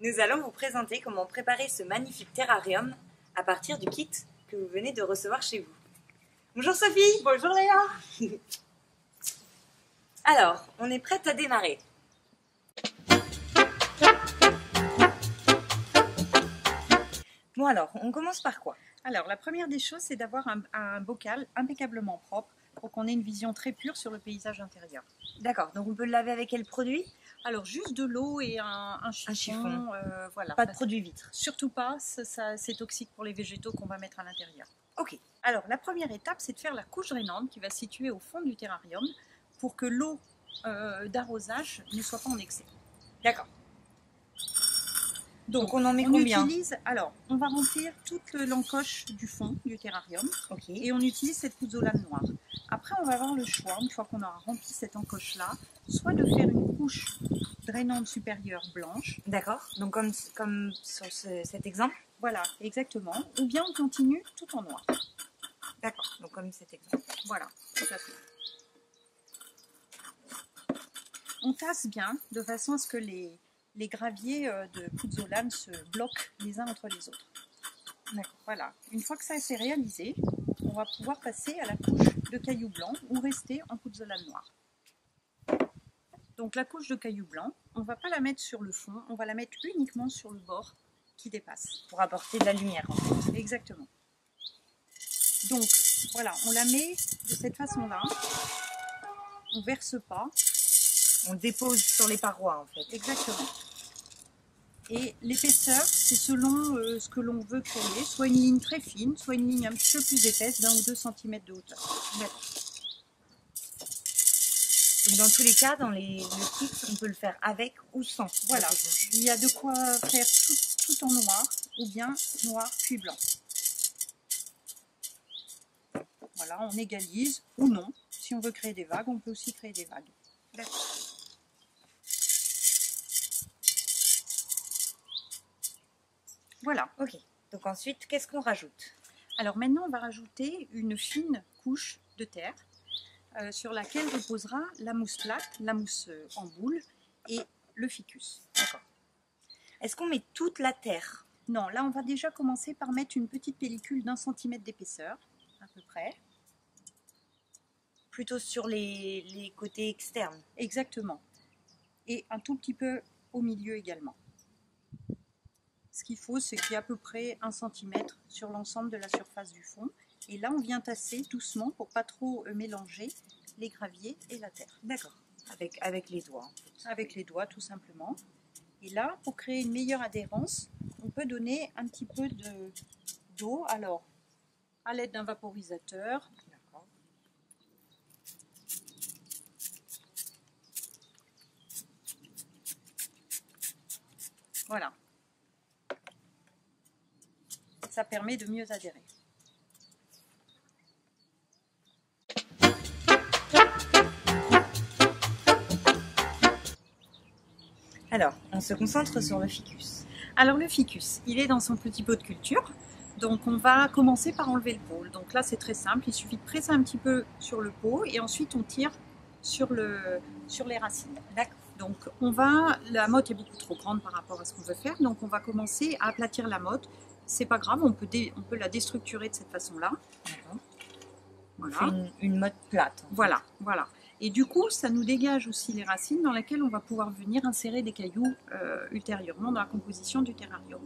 Nous allons vous présenter comment préparer ce magnifique terrarium à partir du kit que vous venez de recevoir chez vous. Bonjour Sophie. Bonjour Léa. Alors, on est prête à démarrer. Bon alors, on commence par quoi? Alors, la première des choses, c'est d'avoir un bocal impeccablement propre pour qu'on ait une vision très pure sur le paysage intérieur. D'accord, donc on peut le laver avec quel produit? Alors, juste de l'eau et un chiffon. Voilà. Pas de produit vitre? Surtout pas, c'est toxique pour les végétaux qu'on va mettre à l'intérieur. Ok. Alors, la première étape, c'est de faire la couche drainante qui va se situer au fond du terrarium pour que l'eau d'arrosage ne soit pas en excès. D'accord. Donc on en met combien? Alors, on va remplir toute l'encoche du fond du terrarium. Ok. Et on utilise cette pouzzolane noire. Après, on va avoir le choix, une fois qu'on aura rempli cette encoche-là, soit de faire une couche drainante supérieure blanche. D'accord. Donc comme sur cet exemple. Voilà, exactement. Ou bien on continue tout en noir. D'accord. Donc comme cet exemple. Voilà, tout à fait. On tasse bien de façon à ce que les graviers de pouzzolane se bloquent les uns entre les autres. Voilà. Une fois que ça s'est réalisé, on va pouvoir passer à la couche de cailloux blancs ou rester en pouzzolane noire. Donc la couche de cailloux blancs, on ne va pas la mettre sur le fond, on va la mettre uniquement sur le bord qui dépasse. Pour apporter de la lumière. En fait. Exactement. Donc voilà, on la met de cette façon-là. On ne verse pas. On dépose sur les parois en fait. Exactement. Et l'épaisseur, c'est selon ce que l'on veut créer, soit une ligne très fine, soit une ligne un petit peu plus épaisse, d'1 ou 2 cm de hauteur. Donc dans tous les cas, dans le kit, on peut le faire avec ou sans. Voilà, il y a de quoi faire tout en noir, ou bien noir puis blanc. Voilà, on égalise ou non. Si on veut créer des vagues, on peut aussi créer des vagues. D'accord. Voilà. Ok. Donc ensuite, qu'est-ce qu'on rajoute? Alors maintenant, on va rajouter une fine couche de terre sur laquelle reposera la mousse plate, la mousse en boule et le ficus. D'accord. Est-ce qu'on met toute la terre? Non, là on va déjà commencer par mettre une petite pellicule d'1 centimètre d'épaisseur, à peu près. Plutôt sur les côtés externes? Exactement. Et un tout petit peu au milieu également. Ce qu'il faut, c'est qu'il y ait à peu près 1 centimètre sur l'ensemble de la surface du fond. Et là, on vient tasser doucement pour pas trop mélanger les graviers et la terre. D'accord. Avec les doigts. En fait. Avec les doigts, tout simplement. Et là, pour créer une meilleure adhérence, on peut donner un petit peu d'eau. Alors, à l'aide d'un vaporisateur. D'accord. Voilà. Ça permet de mieux adhérer. Alors, on se concentre sur le ficus. Alors le ficus, il est dans son petit pot de culture. Donc on va commencer par enlever le pot. Donc là c'est très simple, il suffit de presser un petit peu sur le pot et ensuite on tire sur les racines. D'accord. Donc la motte est beaucoup trop grande par rapport à ce qu'on veut faire, donc on va commencer à aplatir la motte. C'est pas grave, on peut la déstructurer de cette façon-là. Voilà. C'est une motte plate. Voilà, voilà. Et du coup, ça nous dégage aussi les racines dans lesquelles on va pouvoir venir insérer des cailloux ultérieurement dans la composition du terrarium.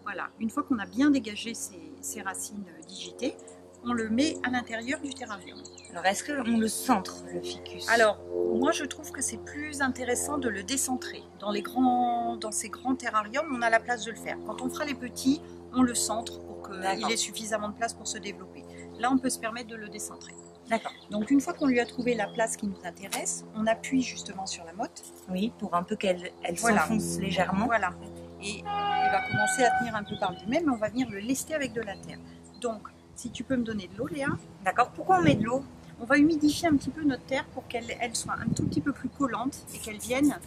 Voilà. Une fois qu'on a bien dégagé ces racines digitées, on le met à l'intérieur du terrarium. Alors, est-ce qu'on le centre, le ficus? Alors, moi, je trouve que c'est plus intéressant de le décentrer. Dans ces grands terrariums, on a la place de le faire. Quand on fera les petits, on le centre pour qu'il ait suffisamment de place pour se développer. Là, on peut se permettre de le décentrer. D'accord. Donc une fois qu'on lui a trouvé la place qui nous intéresse, on appuie justement sur la motte. Oui, pour un peu qu'elle s'enfonce légèrement. Voilà. Et il va commencer à tenir un peu par lui-même, mais on va venir le lester avec de la terre. Donc, si tu peux me donner de l'eau, Léa. D'accord. Pourquoi on met de l'eau? On va humidifier un petit peu notre terre pour qu'elle soit un tout petit peu plus collante et qu'elle vienne,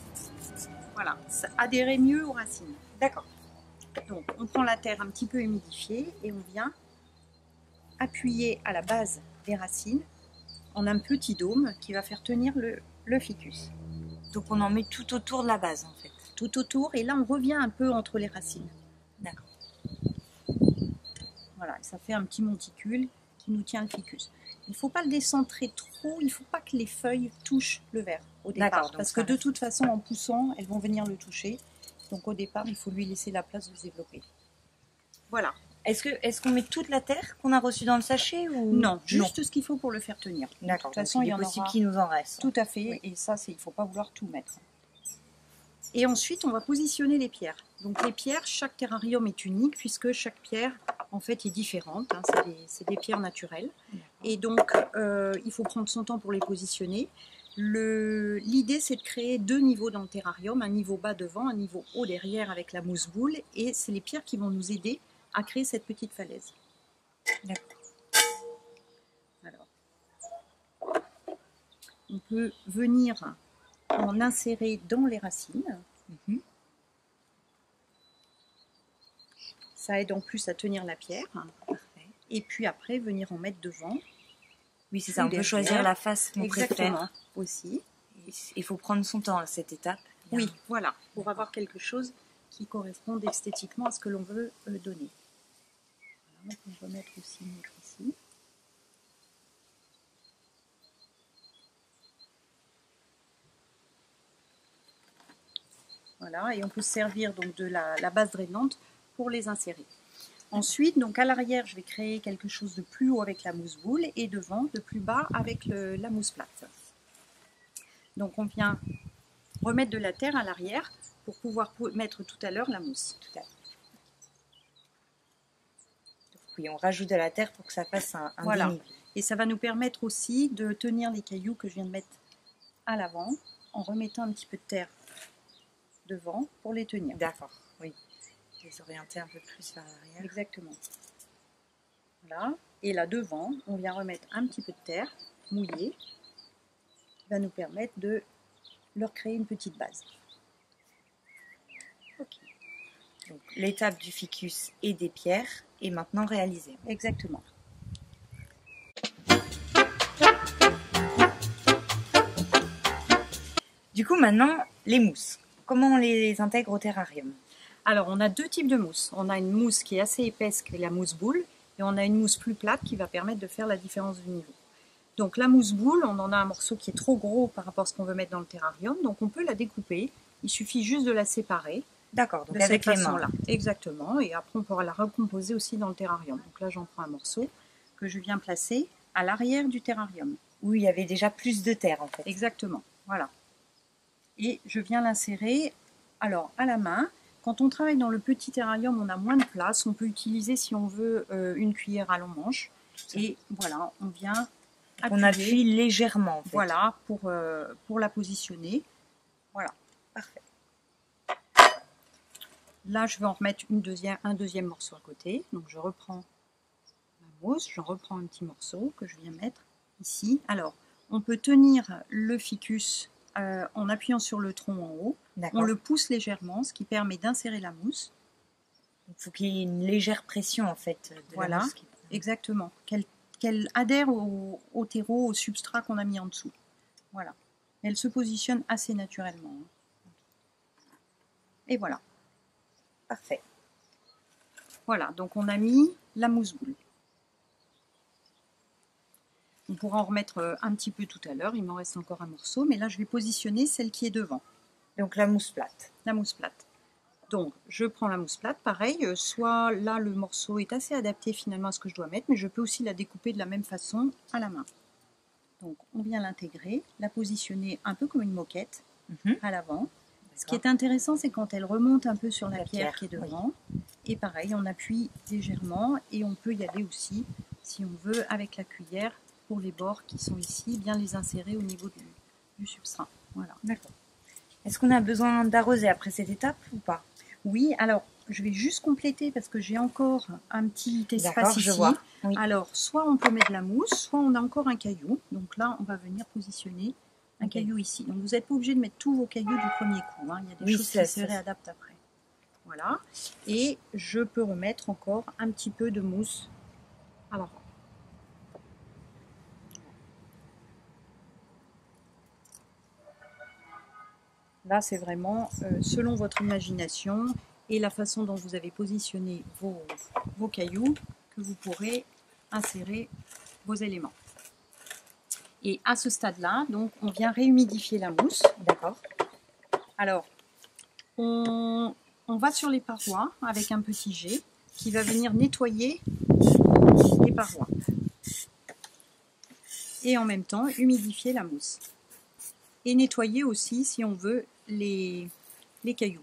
voilà, adhérer mieux aux racines. D'accord. Donc, on prend la terre un petit peu humidifiée et on vient appuyer à la base des racines en un petit dôme qui va faire tenir le ficus. Donc on en met tout autour de la base en fait. tout autour. Et là, on revient un peu entre les racines. D'accord. Voilà, ça fait un petit monticule qui nous tient le ficus. Il ne faut pas le décentrer trop, il ne faut pas que les feuilles touchent le verre au départ. Parce que de toute façon, en poussant, elles vont venir le toucher. Donc au départ, il faut lui laisser la place de se développer. Voilà. Est-ce qu'on met toute la terre qu'on a reçue dans le sachet ou... Non, juste ce qu'il faut pour le faire tenir. D'accord, de toute façon, il est possible qu'il nous en reste. Tout à fait, oui. Et ça, il ne faut pas vouloir tout mettre. Et ensuite, on va positionner les pierres. Donc les pierres, chaque terrarium est unique puisque chaque pierre, en fait, est différente. Hein, c'est des pierres naturelles. Et donc, il faut prendre son temps pour les positionner. L'idée, c'est de créer 2 niveaux dans le terrarium, un niveau bas devant, un niveau haut derrière avec la mousse boule. Et c'est les pierres qui vont nous aider à créer cette petite falaise. D'accord. Alors, on peut venir en insérer dans les racines. Ça aide en plus à tenir la pierre. Parfait. Et puis après, venir en mettre devant. Oui, c'est ça, on peut choisir la face qu'on préfère. Aussi. Il faut prendre son temps à cette étape. Oui, voilà, pour avoir quelque chose qui corresponde esthétiquement à ce que l'on veut donner. Voilà, on va mettre aussi une autre ici. Voilà, et on peut se servir donc de la base drainante pour les insérer. Ensuite, donc à l'arrière, je vais créer quelque chose de plus haut avec la mousse boule et devant, de plus bas avec la mousse plate. Donc on vient remettre de la terre à l'arrière pour pouvoir mettre tout à l'heure la mousse. Tout à fait. Oui, on rajoute de la terre pour que ça fasse un voilà. dénivelé. Et ça va nous permettre aussi de tenir les cailloux que je viens de mettre à l'avant en remettant un petit peu de terre devant pour les tenir. D'accord, oui. Les orienter un peu plus vers l'arrière. Exactement. Voilà. Et là devant, on vient remettre un petit peu de terre mouillée qui va nous permettre de leur créer une petite base. Ok. Donc l'étape du ficus et des pierres est maintenant réalisée. Exactement. Du coup maintenant, les mousses. Comment on les intègre au terrarium? Alors on a 2 types de mousse. On a une mousse qui est assez épaisse, qui est la mousse boule, et on a une mousse plus plate qui va permettre de faire la différence de niveau. Donc la mousse boule, on en a un morceau qui est trop gros par rapport à ce qu'on veut mettre dans le terrarium, donc on peut la découper. Il suffit juste de la séparer. D'accord, donc de avec cette les mains. Là. Exactement, et après on pourra la recomposer aussi dans le terrarium. Donc là j'en prends un morceau que je viens placer à l'arrière du terrarium. Où il y avait déjà plus de terre en fait. Exactement, voilà. Et je viens l'insérer alors à la main. Quand on travaille dans le petit terrarium, on a moins de place. On peut utiliser, si on veut, une cuillère à long manche. Et voilà, on vient appuyer. On appuie légèrement en fait. Voilà, pour la positionner. Voilà, parfait. Là, je vais en remettre un deuxième morceau à côté. Donc, je reprends ma mousse, j'en reprends un petit morceau que je viens mettre ici. Alors, on peut tenir le ficus en appuyant sur le tronc en haut. On le pousse légèrement, ce qui permet d'insérer la mousse. Il faut qu'il y ait une légère pression en fait. Voilà, la mousse exactement. Qu'elle adhère au terreau, au substrat qu'on a mis en dessous. Voilà. Elle se positionne assez naturellement. Et voilà. Parfait. Voilà, donc on a mis la mousse boule. On pourra en remettre un petit peu tout à l'heure, il m'en reste encore un morceau, mais là je vais positionner celle qui est devant. Donc la mousse plate. La mousse plate. Donc je prends la mousse plate, pareil, soit là le morceau est assez adapté finalement à ce que je dois mettre, mais je peux aussi la découper de la même façon à la main. Donc on vient l'intégrer, la positionner un peu comme une moquette à l'avant. Ce qui est intéressant, c'est quand elle remonte un peu sur la pierre qui est devant. Oui. Et pareil, on appuie légèrement et on peut y aller aussi, si on veut, avec la cuillère pour les bords qui sont ici, bien les insérer au niveau du substrat. Voilà. D'accord. Est-ce qu'on a besoin d'arroser après cette étape ou pas? Oui, alors je vais juste compléter parce que j'ai encore un petit espace ici. Je vois. Oui. Alors, soit on peut mettre de la mousse, soit on a encore un caillou. Donc là, on va venir positionner un caillou ici. Donc vous n'êtes pas obligé de mettre tous vos cailloux du premier coup. Hein. Il y a des choses qui se réadaptent après. Voilà. Et je peux remettre encore un petit peu de mousse à l'avant. Là, c'est vraiment selon votre imagination et la façon dont vous avez positionné vos cailloux que vous pourrez insérer vos éléments. Et à ce stade-là, donc, on vient réhumidifier la mousse. D'accord. Alors, on va sur les parois avec un petit jet qui va venir nettoyer les parois. Et en même temps, humidifier la mousse. Et nettoyer aussi, si on veut, les cailloux.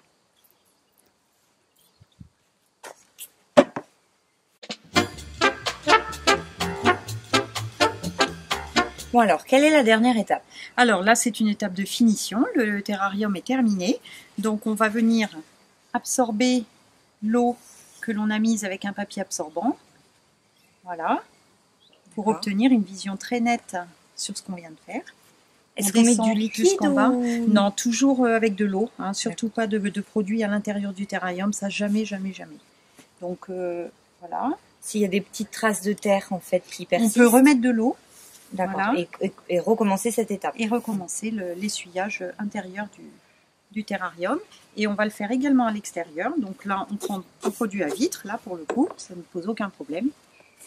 Bon alors, quelle est la dernière étape? Alors là, c'est une étape de finition. Le terrarium est terminé. Donc on va venir absorber l'eau que l'on a mise avec un papier absorbant. Voilà. Pour obtenir une vision très nette sur ce qu'on vient de faire. Est-ce qu'on met du liquide bas. Non, toujours avec de l'eau. Hein, surtout pas de produits à l'intérieur du terrarium. Ça, jamais, jamais, jamais. Donc voilà. S'il y a des petites traces de terre en fait qui persistent. On peut remettre de l'eau. D'accord. Voilà. Et recommencer cette étape. Et recommencer l'essuyage intérieur du terrarium. Et on va le faire également à l'extérieur. Donc là, on prend un produit à vitre, là pour le coup, ça ne pose aucun problème.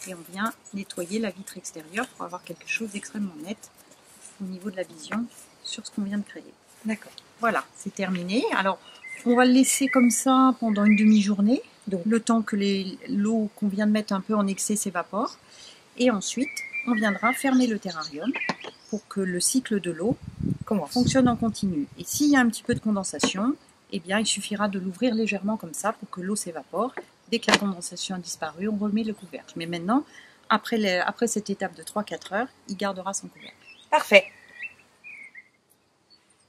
Et on vient nettoyer la vitre extérieure pour avoir quelque chose d'extrêmement net au niveau de la vision sur ce qu'on vient de créer. D'accord. Voilà, c'est terminé. Alors, on va le laisser comme ça pendant une demi-journée, donc le temps que l'eau qu'on vient de mettre un peu en excès s'évapore. Et ensuite, on viendra fermer le terrarium pour que le cycle de l'eau fonctionne en continu. Et s'il y a un petit peu de condensation, eh bien, il suffira de l'ouvrir légèrement comme ça pour que l'eau s'évapore. Dès que la condensation a disparu, on remet le couvercle. Mais maintenant, après cette étape de 3-4 heures, il gardera son couvercle. Parfait.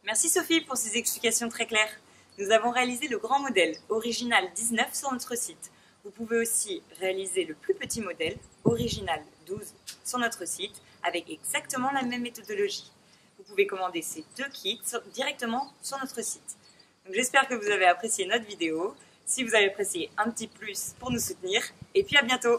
Merci Sophie pour ces explications très claires. Nous avons réalisé le grand modèle Original 19 sur notre site. Vous pouvez aussi réaliser le plus petit modèle Original 12 sur notre site avec exactement la même méthodologie. Vous pouvez commander ces deux kits directement sur notre site. J'espère que vous avez apprécié notre vidéo. Si vous avez apprécié un petit plus pour nous soutenir, et puis à bientôt.